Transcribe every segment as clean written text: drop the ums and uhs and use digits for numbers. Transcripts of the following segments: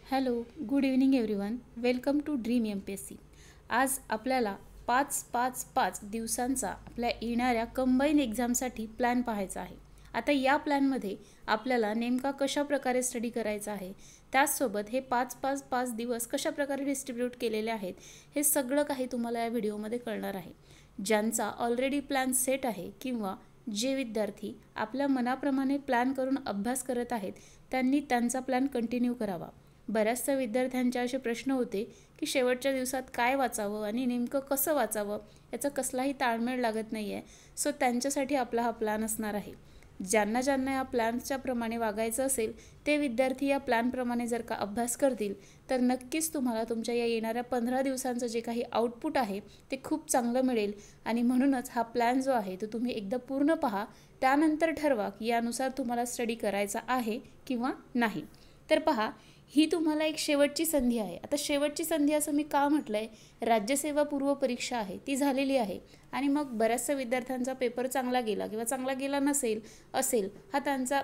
Hello, good evening everyone. Welcome to dream MPSC. आज आपल्याला 5-5-5 दिवसांचा आपल्या येणाऱ्या कंबाईन एक्झामसाठी प्लॅन पाहायचा आहे. आता या प्लॅनमध्ये आपल्याला नेमका कशा प्रकारे स्टडी करायचा आहे, त्याचसोबत हे 5-5-5 दिवस कशा प्रकारे डिस्ट्रीब्यूट केलेले आहेत, हे सगळं काही तुम्हाला या व्हिडिओमध्ये कळणार आहे. ज्यांचा ऑलरेडी प्लॅन सेट आहे किंवा जे विद्यार्थी आपल्या मनाप्रमाणे प्लॅन करून अभ्यास करत आहेत, त्यांनी त्यांचा प्लॅन कंटिन्यू करावा. बऱ्याचशा विद्यार्थ्यांचे असे प्रश्न होते की शेवटच्या दिवसात काय वाचावं आणि नेमकं कसं वाचावं याचा कसलाही ताळमेळ लागत नाही आहे. सो त्यांच्यासाठी आपला हा प्लॅन असणार आहे. ज्यांना ज्यांना या प्लॅनच्या प्रमाणे वागायचं असेल ते विद्यार्थी या प्लॅनप्रमाणे जर का अभ्यास करतील तर नक्कीच तुम्हाला तुमच्या या येणाऱ्या 15 दिवसांचं जे काही आउटपुट आहे ते खूप चांगलं मिळेल. आणि म्हणूनच हा प्लॅन जो आहे तो तुम्ही एकदा पूर्ण पहा, त्यानंतर ठरवा की यानुसार तुम्हाला स्टडी करायचा आहे किंवा नाही. तर पहा, ही तुम्हाला एक शेवटची संधी आहे. आता शेवटची संधी असं मी का म्हटलं आहे, राज्यसेवा पूर्व परीक्षा आहे ती झालेली आहे आणि मग बऱ्याचशा विद्यार्थ्यांचा पेपर चांगला गेला किंवा चांगला गेला असेल हा त्यांचा.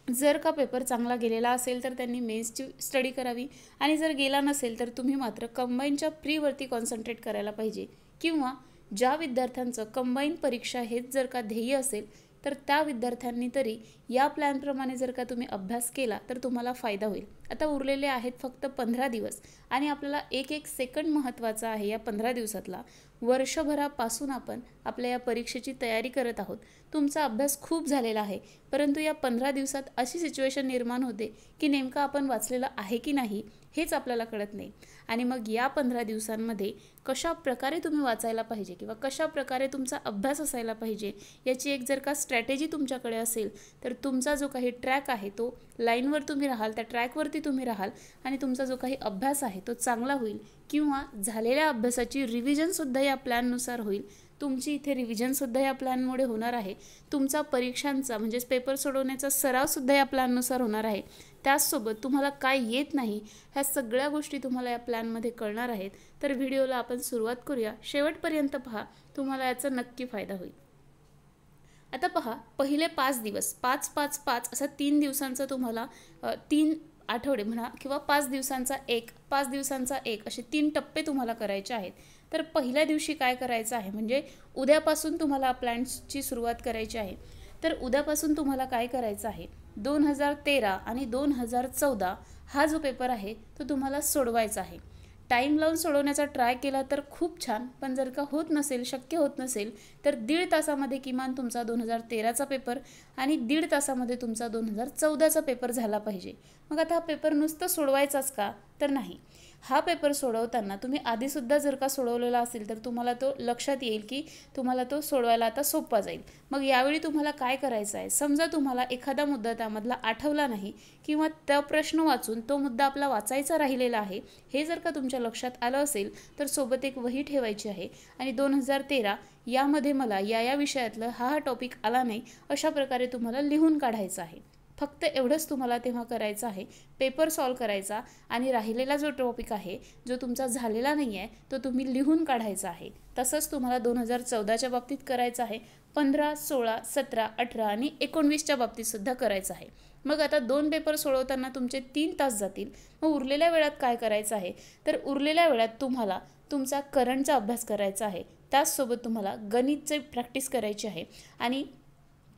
जर का पेपर चांगला गेलेला असेल तर त्यांनी मेन्सची स्टडी करावी आणि जर गेला नसेल तर तुम्ही मात्र कंबाईनच्या प्रीवरती कॉन्सन्ट्रेट करायला पाहिजे. किंवा ज्या विद्यार्थ्यांचं कंबाईन परीक्षा हेच जर का ध्येय असेल तर त्या विद्यार्थ्यांनी तरी या प्लॅनप्रमाणे जर का तुम्ही अभ्यास केला तर तुम्हाला फायदा होईल. आता उरलेले आहेत फक्त 15 दिवस आणि आपल्याला एक एक सेकंड महत्त्वाचा आहे या 15 दिवसातला. वर्षभरापासून आपण आपल्या या परीक्षेची तयारी करत आहोत. तुमचा अभ्यास खूप झालेला आहे, परंतु या 15 दिवसात अशी सिच्युएशन निर्माण होते की नेमकं आपण वाचलेलं आहे की नाही हेच आपल्याला कळत नाही. आणि मग या 15 दिवसांमध्ये कशा प्रकारे तुम्ही वाचायला पाहिजे किंवा कशा प्रकारे तुमचा अभ्यास असायला पाहिजे याची एक जर का स्ट्रॅटेजी तुमच्याकडे असेल तर तुमचा जो काही ट्रॅक आहे तो लाईनवर तुम्ही राहाल, त्या ट्रॅकवरती तुम्ही राहाल आणि तुमचा जो काही अभ्यास आहे तो चांगला होईल. किंवा झालेल्या अभ्यासाची रिव्हिजनसुद्धा या प्लॅननुसार होईल. तुमची इथे रिव्हिजनसुद्धा या प्लॅनमुळे होणार आहे. तुमचा परीक्षांचा म्हणजेच पेपर सोडवण्याचा सरावसुद्धा या प्लॅननुसार होणार आहे. त्याचसोबत तुम्हाला काय येत नाही ह्या सगळ्या गोष्टी तुम्हाला या प्लॅनमध्ये कळणार आहेत. तर व्हिडिओला आपण सुरुवात करूया. शेवटपर्यंत पहा, तुम्हाला याचा नक्की फायदा होईल. आता पहा, पहिले 5 दिवस 5-5-5 असा 3 दिवसांचा तुम्हाला 3 आठवडे म्हणा किंवा 5 दिवसांचा 5 दिवसांचा 1 असे 3 टप्पे तुम्हाला करायचे आहेत. तर पहिल्या दिवशी काय करायचं आहे म्हणजे उद्यापासून तुम्हाला प्लॅन्सची सुरुवात करायची आहे. तर उद्यापासून तुम्हाला काय करायचं आहे, 2013 आणि 2014 हा जो पेपर आहे तो तुम्हाला सोडवायचा आहे. टाईम लावून सोडवण्याचा ट्राय केला तर खूप छान, पण जर का होत नसेल, शक्य होत नसेल तर 1.5 तासामध्ये किमान तुमचा 2013चा पेपर आणि 1.5 तासामध्ये तुमचा 2014चा पेपर झाला पाहिजे. मग आता हा पेपर नुसतं सोडवायचाच का, तर नाही. हा पेपर सोडवताना तुम्ही आधीसुद्धा जर का सोडवलेला असेल तर तुम्हाला तो लक्षात येईल की तुम्हाला तो सोडवायला आता सोपा जाईल. मग यावेळी तुम्हाला काय करायचं आहे, समजा तुम्हाला एखादा मुद्दा त्यामधला आठवला नाही किंवा तो प्रश्न वाचून तो मुद्दा आपला वाचायचा राहिलेला आहे, हे जर का तुमच्या लक्षात आलं असेल तर सोबत एक वही ठेवायची आहे आणि 2013 यामध्ये मला या विषयातलं हा टॉपिक आला नाही अशा प्रकारे तुम्हाला लिहून काढायचं आहे. फक्त एवढंच तुम्हाला तेव्हा करायचं आहे. पेपर सॉल्व करायचा आणि राहिलेला जो टॉपिक आहे जो तुमचा झालेला नाही आहे तो तुम्ही लिहून काढायचा आहे. तसंच तुम्हाला 2014च्या बाबतीत करायचं आहे, 15, 16, 17, 18 आणि 19च्या बाबतीतसुद्धा करायचं आहे. मग आता 2 पेपर सोडवताना तुमचे 3 तास जातील. मग उरलेल्या वेळात काय करायचं आहे, तर उरलेल्या वेळात तुम्हाला तुमचा करंटचा अभ्यास करायचा आहे. त्याचसोबत तुम्हाला गणितची प्रॅक्टिस करायची आहे. आणि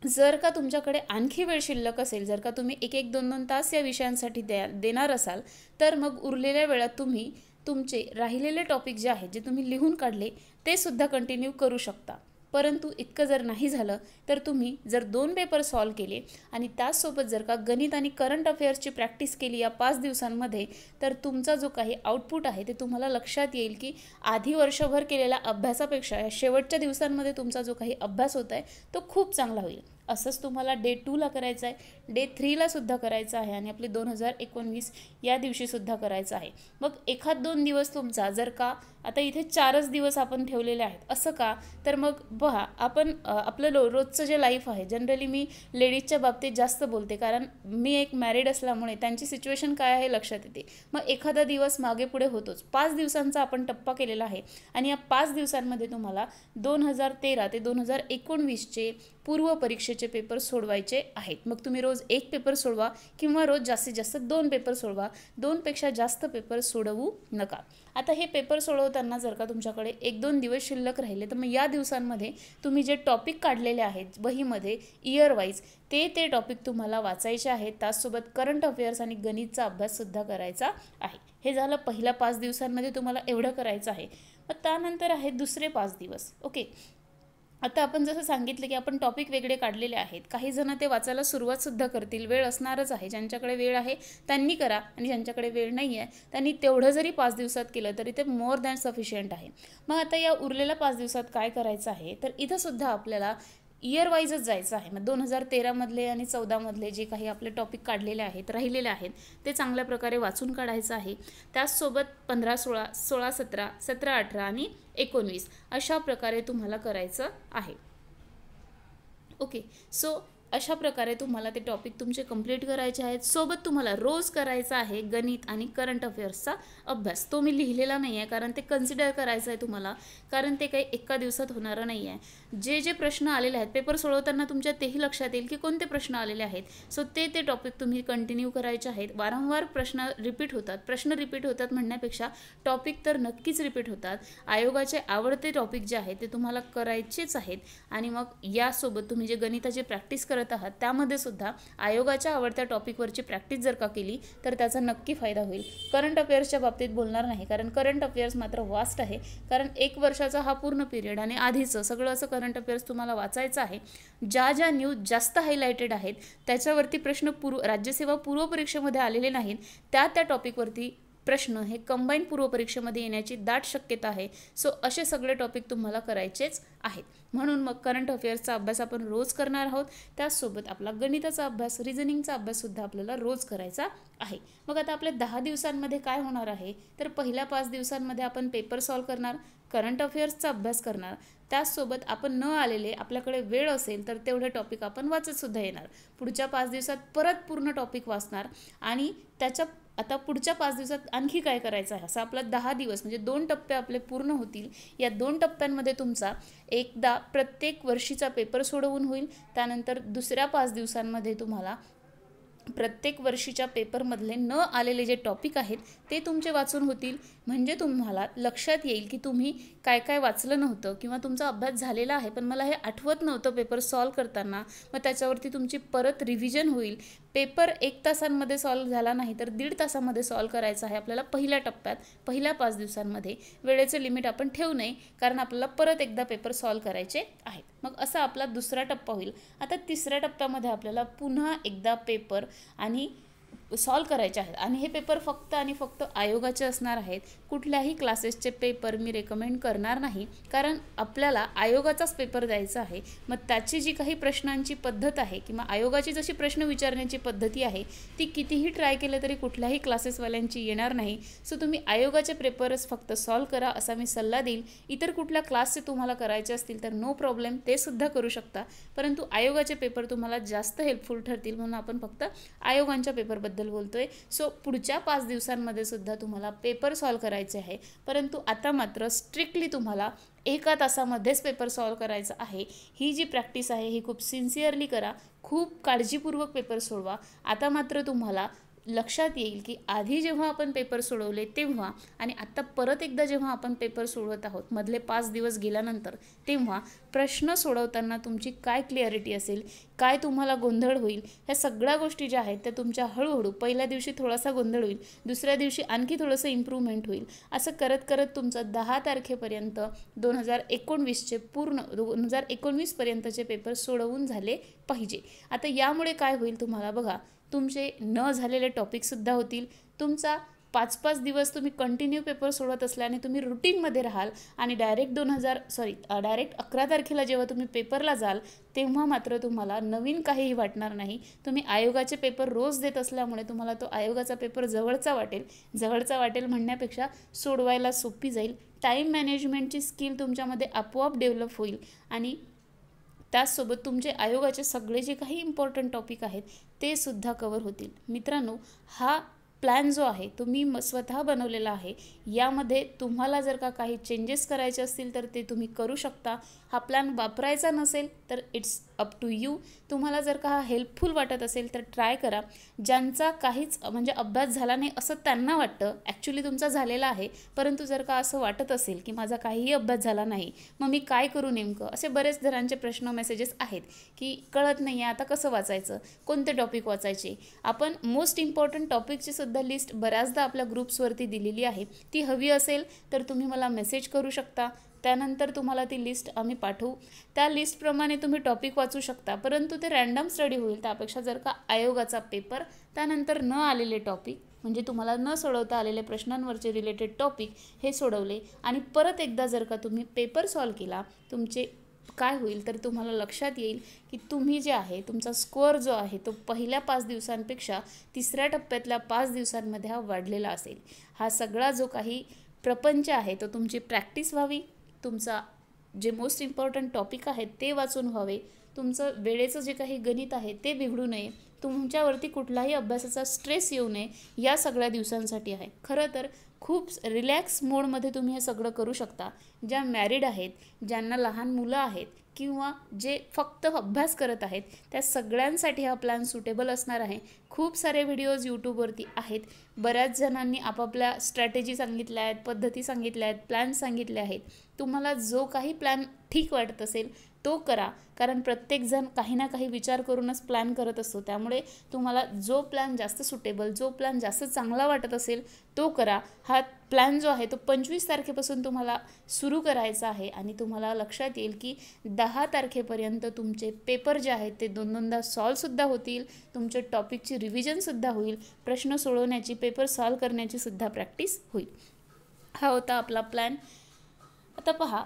जर का तुमच्याकडे आणखी वेळ शिल्लक असेल, जर का तुम्ही 1-1, 2-2 तास या विषयांसाठी देणार असाल तर मग उरलेल्या वेळात तुम्ही तुमचे राहिलेले टॉपिक जे आहेत जे तुम्ही लिहून काढले ते सुद्धा कंटिन्यू करू शकता. परंतु इतकं जर नाही झालं तर तुम्ही जर 2 पेपर सॉल्व केले आणि त्याचसोबत जर का गणित आणि करंट अफेअर्सची प्रॅक्टिस केली या 5 दिवसांमध्ये तर तुमचा जो काही आउटपुट आहे ते तुम्हाला लक्षात येईल की आधी वर्षभर केलेल्या अभ्यासापेक्षा या शेवटच्या दिवसांमध्ये तुमचा जो काही अभ्यास होत आहे तो खूप चांगला होईल. असंच तुम्हाला डे 2ला करायचं आहे, डे 3ला सुद्धा करायचं आहे आणि आपले 2019 या दिवशीसुद्धा करायचं आहे. मग 1-2 दिवस तुमचा जर का आता इथे 4च दिवस आपण ठेवलेले आहेत असं का, तर मग पहा, आपण आपलं रोजचं जे लाईफ आहे, जनरली मी लेडीजच्या बाबतीत जास्त बोलते कारण मी एक मॅरिड असल्यामुळे त्यांची सिच्युएशन काय आहे लक्षात येते. मग एखादा दिवस मागे पुढे होतोच. 5 दिवसांचा आपण टप्पा केलेला आहे आणि या 5 दिवसांमध्ये तुम्हाला 2013 ते 2019चे पूर्व परीक्षेचे परीक्षेचे पेपर सोडवायचे आहेत. मग तुम्ही रोज एक पेपर सोडवा किंवा रोज जास्तीत जास्त 2 पेपर सोडवा. 2पेक्षा जास्त पेपर सोडवू नका. आता हे पेपर सोडवताना जर का तुमच्याकडे 1-2 दिवस शिल्लक राहिले तर मग या दिवसांमध्ये तुम्ही जे टॉपिक काढलेले आहेत वहीमध्ये इयर वाईज ते टॉपिक तुम्हाला वाचायचे आहेत. त्याचसोबत करंट अफेअर्स आणि गणितचा अभ्याससुद्धा करायचा आहे. हे झालं पहिल्या 5 दिवसांमध्ये तुम्हाला एवढं करायचं आहे. मग त्यानंतर आहेत दुसरे 5 दिवस. ओके, आता आपण जसं सांगितलं की आपण टॉपिक वेगळे काढलेले आहेत. काही जण ते वाचायला सुरुवातसुद्धा करतील. वेळ असणारच आहे. ज्यांच्याकडे वेळ आहे त्यांनी करा आणि ज्यांच्याकडे वेळ नाही आहे त्यांनी तेवढं जरी 5 दिवसात केलं तरी ते मोर दॅन सफिशियंट आहे. मग आता या उरलेल्या 5 दिवसात काय करायचं आहे तर इथंसुद्धा आपल्याला इयर वाईजच जायचं आहे. मग 2013मधले आणि 14मधले जे काही आपले टॉपिक काढलेले आहेत राहिलेले आहेत ते चांगल्या प्रकारे वाचून काढायचं आहे. त्याचसोबत 15-16, 16-17, 17-18 आणि 19 अशा प्रकारे तुम्हाला करायचं आहे. ओके, सो अशा प्रकारे तुम्हाला ते टॉपिक तुमचे कंप्लीट करायचे आहेत. सोबत तुम्हाला रोज करायचा आहे गणित आणि करंट अफेअर्सचा अभ्यास. तो मी लिहिलेला नाही आहे कारण ते कन्सिडर करायचं आहे तुम्हाला, कारण ते काही एका दिवसात होणारं नाही आहे. जे प्रश्न आलेले आहेत पेपर सोडवताना तुमच्या तेही लक्षात येईल की कोणते प्रश्न आलेले आहेत. सो ते टॉपिक तुम्ही कंटिन्यू करायचे आहेत. वारंवार प्रश्न रिपीट होतात म्हणण्यापेक्षा टॉपिक तर नक्कीच रिपीट होतात. आयोगाचे आवडते टॉपिक जे आहेत ते तुम्हाला करायचेच आहेत. आणि मग यासोबत तुम्ही जे गणिताची प्रॅक्टिस करत आहात त्यामध्ये सुद्धा आयोगाच्या आवडत्या टॉपिकवरची प्रॅक्टिस जर का केली तर त्याचा नक्की फायदा होईल. करंट अफेअर्सच्या बाबतीत बोलणार नाही कारण करंट अफेअर्स मात्र वास्ट आहे. कारण 1 वर्षाचा हा पूर्ण पिरियड आणि आधीचं सगळं असं करंट अफेअर्स तुम्हाला वाचायचं आहे. ज्या न्यूज जास्त हायलाइटेड आहेत त्याच्यावरती प्रश्न राज्यसेवा पूर्व परीक्षेमध्ये आलेले नाहीत त्या टॉपिकवरती प्रश्न हे कंबाईन पूर्व परीक्षेमध्ये येण्याची दाट शक्यता आहे. सो असे सगळे टॉपिक तुम्हाला करायचेच आहेत. म्हणून मग करंट अफेअर्सचा अभ्यास आपण रोज करणार आहोत. त्याचसोबत आपला गणिताचा अभ्यास, रिझनिंगचा अभ्याससुद्धा आपल्याला रोज करायचा आहे. मग आता आपल्या 10 दिवसांमध्ये काय होणार आहे तर पहिल्या 5 दिवसांमध्ये आपण पेपर सॉल्व करणार, करंट अफेअर्सचा अभ्यास करणार. त्याचसोबत आपण न आलेले आपल्याकडे वेळ असेल तर तेवढे टॉपिक आपण वाचतसुद्धा येणार. पुढच्या 5 दिवसात परत पूर्ण टॉपिक वाचणार आणि आता पुढच्या 5 दिवसात आणखी काय करायचं आहे. असं आपला 10 दिवस म्हणजे 2 टप्पे आपले पूर्ण होतील. या 2 टप्प्यांमध्ये तुमचा एकदा प्रत्येक वर्षीचा पेपर सोडवून होईल. त्यानंतर दुसऱ्या 5 दिवसांमध्ये तुम्हाला प्रत्येक वर्षीच्या पेपरमधले न आलेले जे टॉपिक आहेत ते तुमचे वाचून होतील. म्हणजे तुम्हाला लक्षात येईल की तुम्ही काय काय वाचलं नव्हतं किंवा तुमचा अभ्यास झालेला आहे पण मला हे आठवत नव्हतं पेपर सॉल्व करताना. मग त्याच्यावरती तुमची परत रिव्हिजन होईल. पेपर 1 तासांमध्ये सॉल्व झाला नाही तर 1.5 तासामध्ये सॉल्व करायचा आहे आपल्याला पहिल्या टप्प्यात. पहिल्या 5 दिवसांमध्ये वेळेचं लिमिट आपण ठेवू नये कारण आपल्याला परत एकदा पेपर सॉल्व करायचे आहेत. मग असा आपला दुसरा टप्पा होईल. आता तिसऱ्या टप्प्यामध्ये आपल्याला पुन्हा एकदा पेपर आणि सॉल्व करायचे आहेत आणि हे पेपर फक्त आणि फक्त आयोगाचे असणार आहेत. कुठल्याही क्लासेसचे पेपर मी रेकमेंड करणार नाही कारण आपल्याला आयोगाचाच पेपर द्यायचा आहे. मग त्याची जी काही प्रश्नांची पद्धत आहे किंवा आयोगाची जशी प्रश्न विचारण्याची पद्धती आहे ती कितीही ट्राय केलं तरी कुठल्याही क्लासेसवाल्यांची येणार नाही. सो तुम्ही आयोगाचे पेपरच फक्त सॉल्व करा असा मी सल्ला देईल. इतर कुठल्या क्लासचे तुम्हाला करायचे असतील तर नो प्रॉब्लेम, ते सुद्धा करू शकता. परंतु आयोगाचे पेपर तुम्हाला जास्त हेल्पफुल ठरतील म्हणून आपण फक्त आयोगांच्या पेपरबद्दल बोलतोय. सो पुढच्या 5 दिवसांमध्ये सुद्धा तुम्हाला पेपर सॉल्व करायचे आहे. परंतु आता मात्र स्ट्रिक्टली तुम्हाला 1 तासामध्येच पेपर सॉल्व करायचा आहे. ही जी प्रॅक्टिस आहे ही खूप सिन्सिअरली करा. खूप काळजीपूर्वक पेपर सोडवा. आता मात्र तुम्हाला लक्षात येईल की आधी जेव्हा आपण पेपर सोडवले तेव्हा आणि आत्ता परत एकदा जेव्हा आपण पेपर सोडवत आहोत मधले 5 दिवस गेल्यानंतर तेव्हा प्रश्न सोडवताना तुमची काय क्लिअरिटी असेल, काय तुम्हाला गोंधळ होईल, ह्या सगळ्या गोष्टी ज्या आहेत त्या तुमच्या हळूहळू पहिल्या दिवशी थोडासा गोंधळ होईल, दुसऱ्या दिवशी आणखी थोडंसं इम्प्रूव्हमेंट होईल. असं करत करत तुमचं 10 तारखेपर्यंत 2019चे पूर्ण 2019 पर्यंतचे पेपर सोडवून झाले पाहिजे. आता यामुळे काय होईल तुम्हाला बघा, तुमचे न झालेले टॉपिकसुद्धा होतील. तुमचा 5-5 दिवस तुम्ही कंटिन्यू पेपर सोडवत असल्याने तुम्ही रुटीनमध्ये राहाल आणि डायरेक्ट 11 तारखेला जेव्हा तुम्ही पेपरला जाल तेव्हा मात्र तुम्हाला नवीन काहीही वाटणार नाही. तुम्ही आयोगाचे पेपर रोज देत असल्यामुळे तुम्हाला तो आयोगाचा पेपर जवळचा वाटेल म्हणण्यापेक्षा सोडवायला सोपी जाईल. टाईम मॅनेजमेंटची स्किल तुमच्यामध्ये आपोआप डेव्हलप होईल आणि त्याचसोबत तुमचे आयोगाचे सगळे जे काही इम्पॉर्टंट टॉपिक आहेत ते सुद्धा कवर होतील. मित्रांनो, हा प्लॅन जो आहे तो मी स्वतः बनवलेला आहे. यामध्ये तुम्हाला जर का काही चेंजेस करायचे असतील तर ते तुम्ही करू शकता. हा प्लॅन वापरायचा नसेल तर इट्स अप टू यू. तुम्हाला जर का हा हेल्पफुल वाटत असेल तर ट्राय करा. ज्यांचा काहीच म्हणजे अभ्यास झाला नाही असं त्यांना वाटतं, ॲक्च्युली तुमचा झालेला आहे, परंतु जर का असं वाटत असेल की माझा काहीही अभ्यास झाला नाही, मग मी काय करू नेमकं, असे बरेच जणांचे प्रश्न मेसेजेस आहेत की कळत नाही आहे आता कसं वाचायचं, कोणते टॉपिक वाचायचे. आपण मोस्ट इम्पॉर्टंट टॉपिकची सुद्धा लिस्ट बऱ्याचदा आपल्या ग्रुप्सवरती दिलेली आहे. ती हवी असेल तर तुम्ही मला मेसेज करू शकता. त्यानंतर तुम्हाला ती लिस्ट आम्ही पाठवू. त्या लिस्टप्रमाणे तुम्ही टॉपिक वाचू शकता, परंतु ते रँडम स्टडी होईल. त्यापेक्षा जर का आयोगाचा पेपर, त्यानंतर न आलेले टॉपिक, म्हणजे तुम्हाला न सोडवता आलेले प्रश्नांवरचे रिलेटेड टॉपिक हे सोडवले आणि परत एकदा जर का तुम्ही पेपर सॉल्व केला, तुमचे काय होईल तर तुम्हाला लक्षात येईल की तुम्ही जे आहे तुमचा स्कोअर जो आहे तो पहिल्या 5 दिवसांपेक्षा तिसऱ्या टप्प्यातल्या 5 दिवसांमध्ये हा वाढलेला असेल. हा सगळा जो काही प्रपंच आहे तो तुमची प्रॅक्टिस व्हावी, तुमचा जे मोस्ट इम्पॉर्टंट टॉपिक आहेत ते वाचून व्हावे, तुमचं वेळेचं जे काही गणित आहे ते बिघडू नये, तुमच्यावरती कुठलाही अभ्यासाचा स्ट्रेस येऊ नये, या सगळ्या दिवसांसाठी आहे. खरं तर खूप रिलॅक्स मोडमध्ये तुम्ही हे सगळं करू शकता. ज्या मॅरिड आहेत, ज्यांना लहान मुलं आहेत किंवा जे फक्त अभ्यास करत आहेत, त्या सगळ्यांसाठी हा प्लॅन सुटेबल असणार आहे. खूप सारे व्हिडिओज यूट्यूबवरती आहेत. बऱ्याच जणांनी आपापल्या स्ट्रॅटेजी सांगितल्या आहेत, पद्धती सांगितल्या आहेत, प्लॅन सांगितले आहेत. तुम्हाला जो काही प्लॅन ठीक वाटत असेल तो करा, कारण प्रत्येकजण काही ना काही विचार करूनच प्लॅन करत असतो. त्यामुळे तुम्हाला जो प्लॅन जास्त सुटेबल, जो प्लॅन जास्त चांगला वाटत असेल तो करा. हा प्लॅन जो आहे तो 25 तारखेपासून तुम्हाला सुरू करायचा आहे आणि तुम्हाला लक्षात येईल की 10 तारखेपर्यंत तुमचे पेपर जे आहेत ते 2-2दा सॉल्वसुद्धा होतील, तुमच्या टॉपिकची रिव्हिजनसुद्धा होईल, प्रश्न सोडवण्याची, पेपर सॉल्व करण्याची सुद्धा प्रॅक्टिस होईल. हा होता आपला प्लॅन. आता पहा,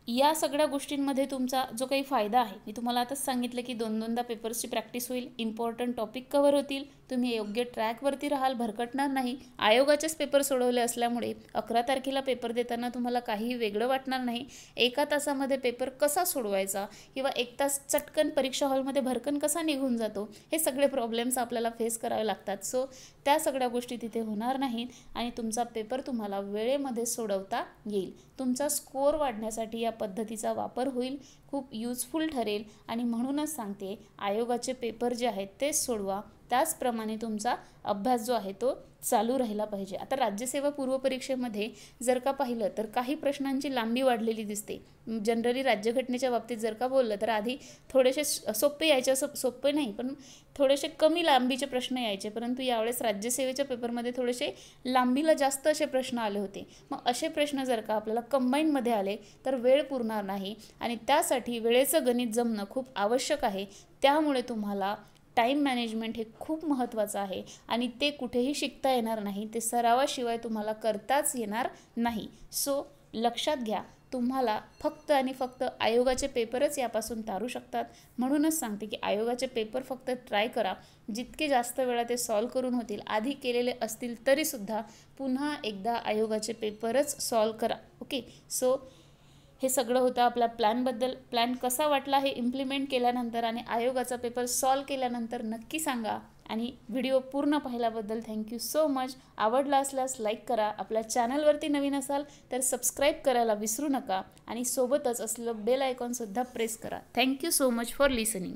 या सगळ्या गोष्टींमध्ये तुमचा जो काही फायदा आहे, मी तुम्हाला आताच सांगितलं की 2-2दा पेपर्सची प्रॅक्टिस होईल, इम्पॉर्टंट टॉपिक कव्हर होतील, तुम्ही योग्य ट्रॅकवरती राहाल, भरकटणार नाही. आयोगाचेच पेपर सोडवले असल्यामुळे 11 तारखेला पेपर देताना तुम्हाला काहीही वेगळं वाटणार नाही. 1 तासामध्ये पेपर कसा सोडवायचा किंवा 1 तास चटकन परीक्षा हॉलमध्ये भरकन कसा निघून जातो, हे सगळे प्रॉब्लेम्स आपल्याला फेस करावे लागतात. सो त्या सगळ्या गोष्टी तिथे होणार नाहीत आणि तुमचा पेपर तुम्हाला वेळेमध्ये सोडवता येईल. तुमचा स्कोअर वाढण्यासाठी या पद्धतीचा वापर होईल, खूप युजफुल ठरेल आणि म्हणूनच सांगते, आयोगाचे पेपर जे आहेत तेच सोडवा. त्याचप्रमाणे तुमचा अभ्यास जो आहे तो चालू राहिला पाहिजे. आता राज्यसेवा पूर्वपरीक्षेमध्ये जर का पाहिलं तर काही प्रश्नांची लांबी वाढलेली दिसते. जनरली राज्यघटनेच्या बाबतीत जर का बोललं तर आधी थोडेसे सोपे यायचे, असं सोपे नाही पण थोडेसे कमी लांबीचे प्रश्न यायचे, परंतु यावेळेस राज्यसेवेच्या पेपरमध्ये थोडेसे लांबीला जास्त असे प्रश्न आले होते. मग असे प्रश्न जर का आपल्याला कंबाईनमध्ये आले तर वेळ पुरणार नाही आणि त्यासाठी वेळेचं गणित जमणं खूप आवश्यक आहे. त्यामुळे तुम्हाला टाईम मॅनेजमेंट हे खूप महत्त्वाचं आहे आणि ते कुठेही शिकता येणार नाही, ते सरावाशिवाय तुम्हाला करताच येणार नाही. सो लक्षात घ्या, तुम्हाला फक्त आणि फक्त आयोगाचे पेपरच यापासून तारू शकतात. म्हणूनच सांगते की आयोगाचे पेपर फक्त ट्राय करा, जितके जास्त वेळा ते सॉल्व करून होतील, आधी केलेले असतील तरीसुद्धा पुन्हा एकदा आयोगाचे पेपरच सॉल्व करा. ओके, सो हे सगळं होतं आपल्या प्लॅनबद्दल. प्लॅन कसा वाटला हे इम्प्लिमेंट केल्यानंतर आणि आयोगाचा पेपर सॉल्व केल्यानंतर नक्की सांगा. आणि व्हिडिओ पूर्ण पाहिल्याबद्दल थँक्यू सो मच. आवडला असल्यास लाईक करा, आपल्या चॅनलवरती नवीन असाल तर सबस्क्राईब करायला विसरू नका आणि सोबतच असलेलं बेल आयकॉनसुद्धा प्रेस करा. Thank you so much for listening.